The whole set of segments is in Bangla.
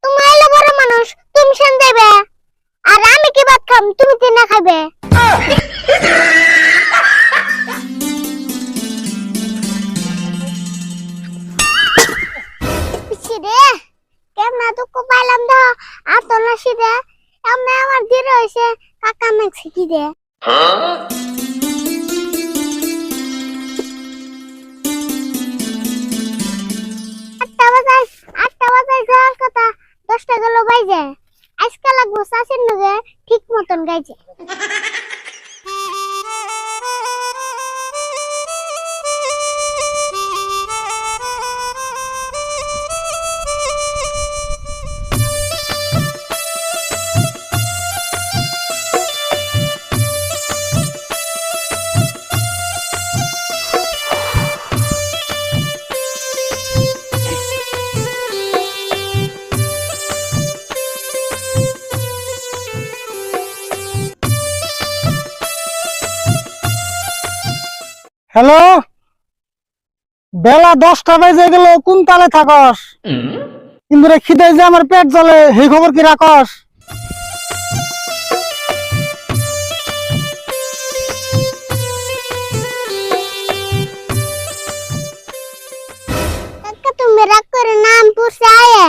তুমি এলো বড় মানুষ, তুমি সেন দেবে, আর আমি কি ভাত খাম, তুমি তিনা খাবে। সিরে কেমন দুঃখ পাইলাম তো, আর তো না সিরে এমনি আমার ধীরে হয়েছে, কাকা মেক্সি কি দে। আটটা বাজায় যাওয়ার কথা, 10টা গেল বাইজে। আজকে লাগবো চাষের নগে ঠিক মতন গাইছে। হ্যালো, বেলা 10টা বেজে গেল, কোন তালে থাকস? কিন্তু রে খিদে যে আমার পেট জ্বলে, সেই খবর কি রাখস? কাকা তুমি রাগ করে নাম পুষে আয়ে,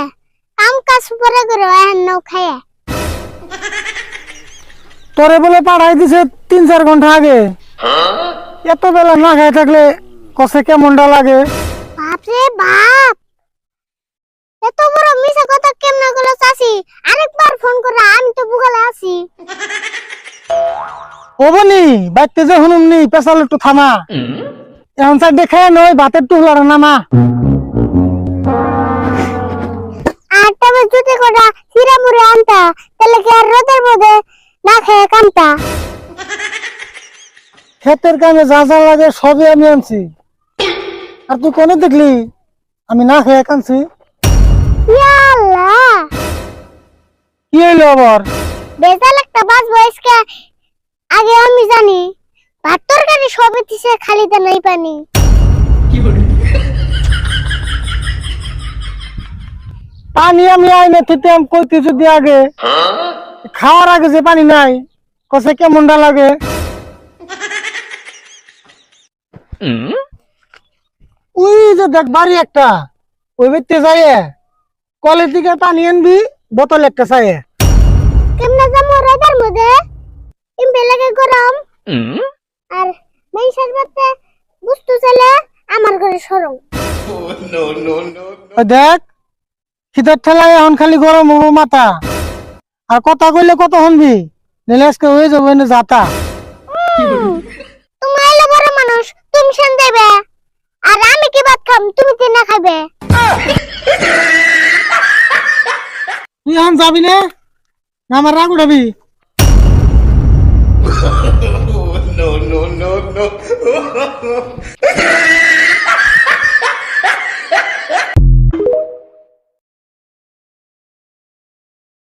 কাম কাজ পরে করে এখন নাও খায়। তোরে বলে পাঠাই দিছে 3-4 ঘন্টা আগে। এত বেলা না খাই থাকলে কষে কেমনটা লাগে? বাপরে বাপ, এত বড় মিছা কথা কেমনে গুলো চাচি? আরেকবার ফোন করে, আমি তো বুগালে আছি। ওবনি বাইতে যে হুনুমনি পেছাল একটু থামা। এখন সাইড দেখে নই ভাতের টুকলার নামা। আটটা বেজ জুতে কোটা হিরা মুড়ে আনতা, তাহলে কি আর রোদের মধ্যে না খেয়ে কামতা? ক্ষেতের কামে যা যা লাগে সবই আমি আনছি, আর তুই কোনে দেখলি আমি না খেয়ে কানছি? ইয়া আল্লাহ, কি হইলো আবার? বেজাল একটা বাস বয়সকে আগে আমি জানি, ভাত তরকারি সবই দিছে, খালিতে নাই পানি। পানি আমি আইনে থিতে আমি কইতে যদি আগে, খাওয়ার আগে যে পানি নাই কষে কেমনটা লাগে? ওই যে দেখ বাড়ি একটা, ওই বেতে যাই কলের দিকে পানি আনবি, বোতল একটা চাই। কেমনে যাবো রোদের মধ্যে? ইমবে লাগে গরম, আর মেইসার বাতে বুঝতে চলে আমার ঘরে সরম। ওই দেখ শীতের ঠেলায় এখন খালি গরম হবো মাথা, আর কথা কইলে কত শুনবি, নিলে আজকে হয়ে যাবো এনে যাতা। তুমি এলো বড় মানুষ, তুমি সেন দেবে, আর আমি কি ভাত খাম, তুমি তিনা খাবে। তুই এখন যাবি না, না আমার রাগ উঠাবি? No, no, no, no.